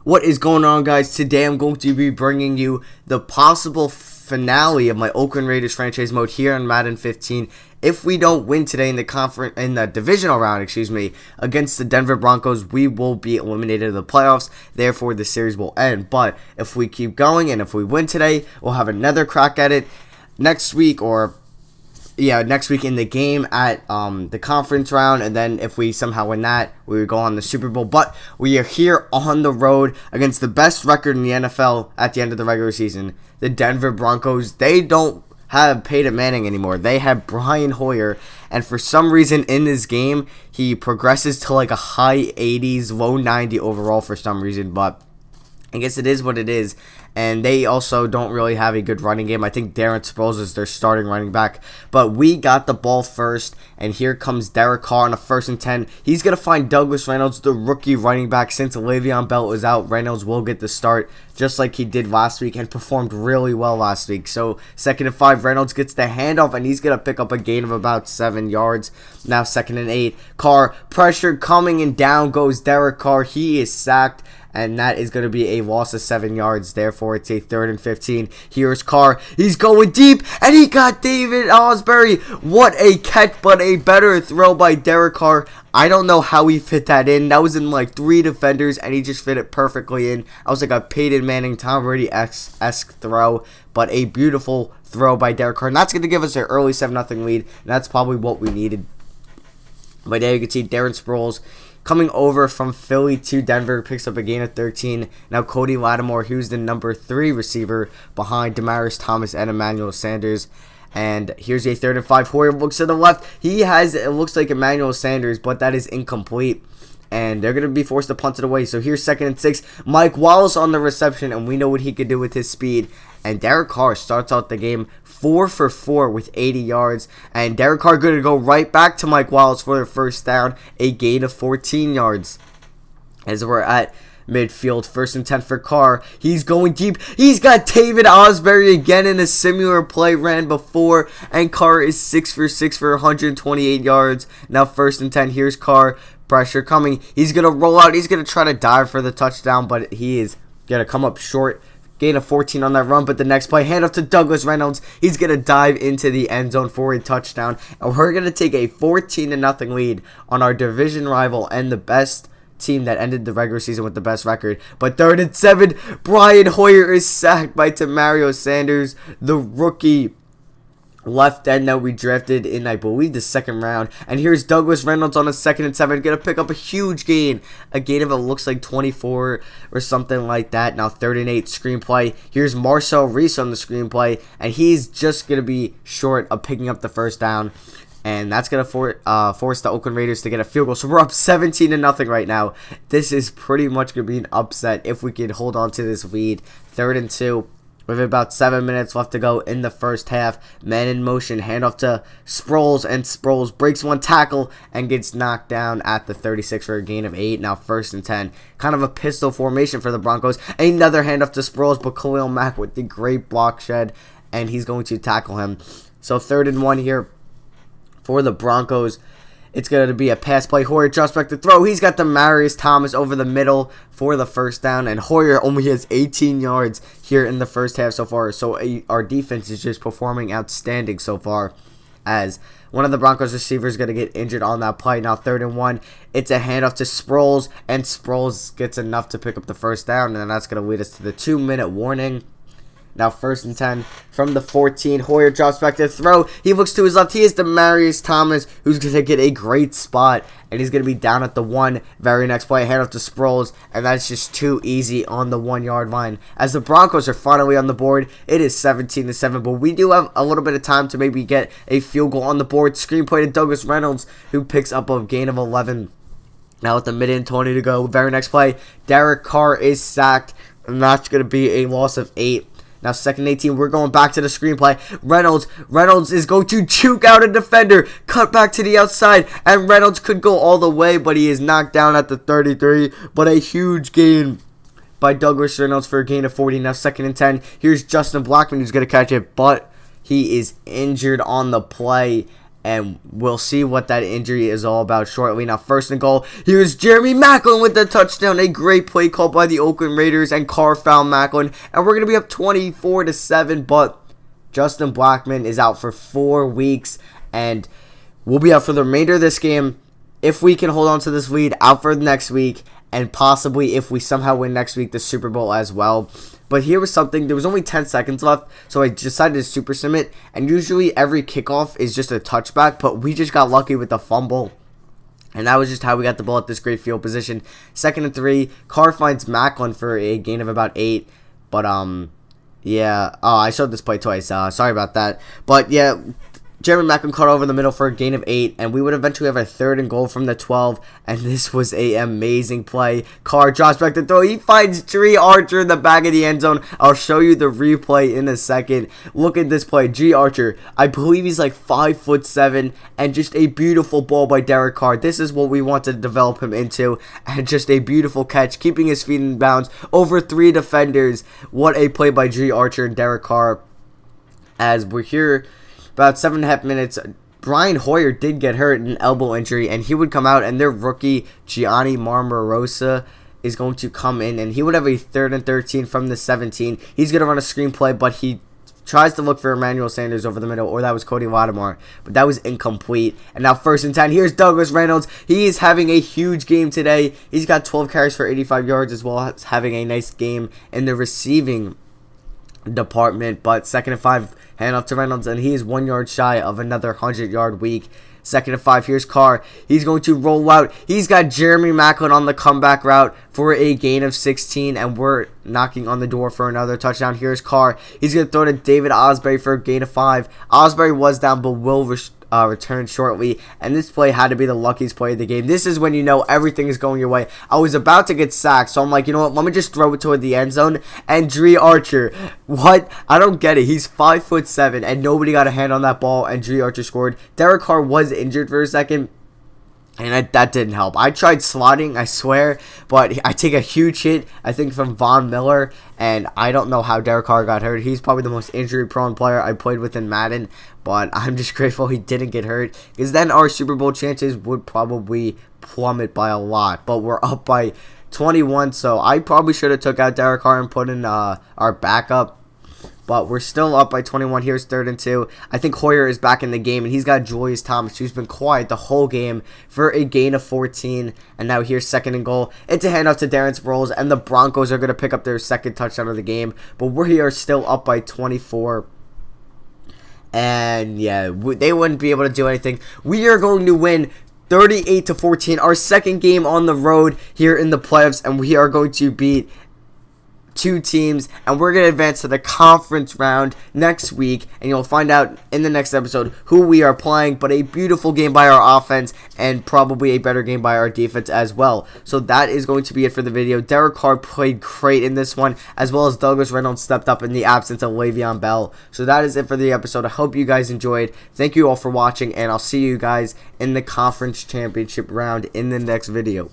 What is going on, guys? Today I'm going to be bringing you the possible finale of my Oakland Raiders franchise mode here on Madden 15. If we don't win today in the divisional round, against the Denver Broncos, we will be eliminated of the playoffs. Therefore, the series will end. But if we keep going and if we win today, we'll have another crack at it next week next week in the game at the conference round, and then if we somehow win that, we would go on the Super Bowl. But we are here on the road against the best record in the NFL at the end of the regular season, the Denver Broncos. They don't have Peyton Manning anymore. They have Brian Hoyer, and for some reason in this game, he progresses to like a high 80s, low 90 overall for some reason, but I guess it is what it is. And they also don't really have a good running game. I think Darren Sproles is their starting running back. But we got the ball first, and here comes Derek Carr on a 1st and 10. He's going to find Douglas Reynolds, the rookie running back. Since Le'Veon Bell is out, Reynolds will get the start, just like he did last week and performed really well last week. So 2nd and 5, Reynolds gets the handoff, and he's going to pick up a gain of about 7 yards. Now 2nd and 8, Carr, pressure coming, and down goes Derek Carr. He is sacked, and that is going to be a loss of 7 yards. Therefore, it's a 3rd and 15. Here's Carr. He's going deep, and he got David Osbury. What a catch, but a better throw by Derek Carr. I don't know how he fit that in. That was in like 3 defenders, and he just fit it perfectly in. I was like a Peyton Manning, Tom Brady-esque throw, but a beautiful throw by Derek Carr. And that's going to give us an early 7-0 lead, and that's probably what we needed. But there you can see Darren Sproles coming over from Philly to Denver, picks up a gain of 13. Now Cody Lattimore, who's the number 3 receiver behind Demaryius Thomas and Emmanuel Sanders. And here's a 3rd and 5. Hoyer looks to the left. It looks like Emmanuel Sanders, but that is incomplete. And they're going to be forced to punt it away. So here's 2nd and 6. Mike Wallace on the reception, and we know what he could do with his speed. And Derek Carr starts out the game 4 for 4 with 80 yards. And Derek Carr going to go right back to Mike Wallace for their 1st down, a gain of 14 yards. As we're at midfield, 1st and 10 for Carr. He's going deep. He's got David Osbury again in a similar play ran before. And Carr is 6 for 6 for 128 yards. Now 1st and 10. Here's Carr. Pressure coming. He's going to roll out. He's going to try to dive for the touchdown, but he is going to come up short. Gain of 14 on that run, but the next play, handoff to Douglas Reynolds. He's going to dive into the end zone for a touchdown. And we're going to take a 14-0 lead on our division rival and the best team that ended the regular season with the best record. But 3rd and 7, Brian Hoyer is sacked by Demaryius Sanders, the rookie left end that we drafted in, I believe, the 2nd round. And here's Douglas Reynolds on a 2nd and 7, gonna pick up a huge gain, a gain of it looks like 24 or something like that. Now 3rd and 8, screenplay. Here's Marcel Reese on the screenplay, and he's just gonna be short of picking up the 1st down. And that's going to force the Oakland Raiders to get a field goal. So we're up 17-0 right now. This is pretty much going to be an upset if we can hold on to this lead. 3rd and 2. With about 7 minutes left to go in the 1st half. Man in motion. Handoff to Sproles. And Sproles breaks one tackle and gets knocked down at the 36 for a gain of 8. Now 1st and 10. Kind of a pistol formation for the Broncos. Another handoff to Sproles. But Khalil Mack with the great block shed. And he's going to tackle him. So 3rd and 1 here for the Broncos. It's going to be a pass play. Hoyer drops back to throw. He's got Demaryius Thomas over the middle for the 1st down. And Hoyer only has 18 yards here in the 1st half so far. So our defense is just performing outstanding so far. As one of the Broncos receivers is going to get injured on that play. Now 3rd and 1. It's a handoff to Sproles. And Sproles gets enough to pick up the 1st down. And then that's going to lead us to the 2-minute warning. Now 1st and 10 from the 14. Hoyer drops back to throw. He looks to his left. He is Demaryius Thomas, who's going to get a great spot. And he's going to be down at the 1. Very next play, handoff to Sproles. And that's just too easy on the 1-yard line. As the Broncos are finally on the board, it is 17-7. But we do have a little bit of time to maybe get a field goal on the board. Screenplay to Douglas Reynolds, who picks up a gain of 11. Now with the minute 20 to go. Very next play, Derek Carr is sacked. And that's going to be a loss of 8. Now 2nd and 18, we're going back to the screenplay. Reynolds is going to juke out a defender. Cut back to the outside. And Reynolds could go all the way, but he is knocked down at the 33. But a huge gain by Douglas Reynolds for a gain of 40. Now 2nd and 10. Here's Justin Blackman who's going to catch it, but he is injured on the play. and we'll see what that injury is all about shortly. Now, first and goal, here's Jeremy Maclin with the touchdown. A great play called by the Oakland Raiders, and Carr found Maclin, and we're going to be up 24-7, but Justin Blackmon is out for 4 weeks, and we'll be out for the remainder of this game. If we can hold on to this lead, out for next week, and possibly if we somehow win next week, the Super Bowl as well. But here was something, there was only 10 seconds left, so I decided to super sim it, and usually every kickoff is just a touchback, but we just got lucky with the fumble, and that was just how we got the ball at this great field position. 2nd and 3, Carr finds Maclin for a gain of about 8, but yeah, I showed this play twice, sorry about that, but yeah, Jeremy Maclin caught over the middle for a gain of 8, and we would eventually have a 3rd and goal from the 12, and this was a amazing play. Carr drops back to throw. He finds G. Archer in the back of the end zone. I'll show you the replay in a second. Look at this play. G. Archer, I believe he's like 5'7", and just a beautiful ball by Derek Carr. This is what we want to develop him into, and just a beautiful catch, keeping his feet in bounds over 3 defenders. What a play by G. Archer and Derek Carr. As we're here about 7.5 minutes, Brian Hoyer did get hurt in an elbow injury, and he would come out, and their rookie Gianni Marmorosa is going to come in, and he would have a 3rd and 13 from the 17. He's going to run a screen play, but he tries to look for Emmanuel Sanders over the middle, or that was Cody Lattimore, but that was incomplete. And now 1st and 10, here's Douglas Reynolds. He is having a huge game today. He's got 12 carries for 85 yards, as well as having a nice game in the receiving department. But 2nd and 5, hand off to Reynolds, and he is 1 yard shy of another 100-yard week. 2nd and 5, here's Carr. He's going to roll out. He's got Jeremy Maclin on the comeback route for a gain of 16, and we're knocking on the door for another touchdown. Here's Carr. He's going to throw to David Osbury for a gain of 5. Osbury was down, but will return shortly, and this play had to be the luckiest play of the game. This is when you know everything is going your way. I was about to get sacked, so I'm like, you know what, let me just throw it toward the end zone, and G. Archer, what? I don't get it. He's 5'7", and nobody got a hand on that ball, and G. Archer scored. Derek Carr was injured for a second, and that didn't help. I tried slotting, I swear, but I take a huge hit, I think, from Von Miller, and I don't know how Derek Carr got hurt. He's probably the most injury-prone player I played with in Madden, but I'm just grateful he didn't get hurt, because then our Super Bowl chances would probably plummet by a lot. But we're up by 21, so I probably should have took out Derek Carr and put in our backup. But we're still up by 21. Here's 3rd and 2. I think Hoyer is back in the game, and he's got Julius Thomas, who's been quiet the whole game, for a gain of 14. And now here's 2nd and goal. It's a handoff to Darren Sproles, and the Broncos are going to pick up their 2nd touchdown of the game. But we are still up by 24. And yeah, they wouldn't be able to do anything. We are going to win 38-14, our 2nd game on the road here in the playoffs, and we are going to beat 2 teams, and we're going to advance to the conference round next week, and you'll find out in the next episode who we are playing. But a beautiful game by our offense, and probably a better game by our defense as well. So that is going to be it for the video. Derek Carr played great in this one, as well as Douglas Reynolds stepped up in the absence of Le'Veon Bell. So that is it for the episode. I hope you guys enjoyed. Thank you all for watching, and I'll see you guys in the conference championship round in the next video.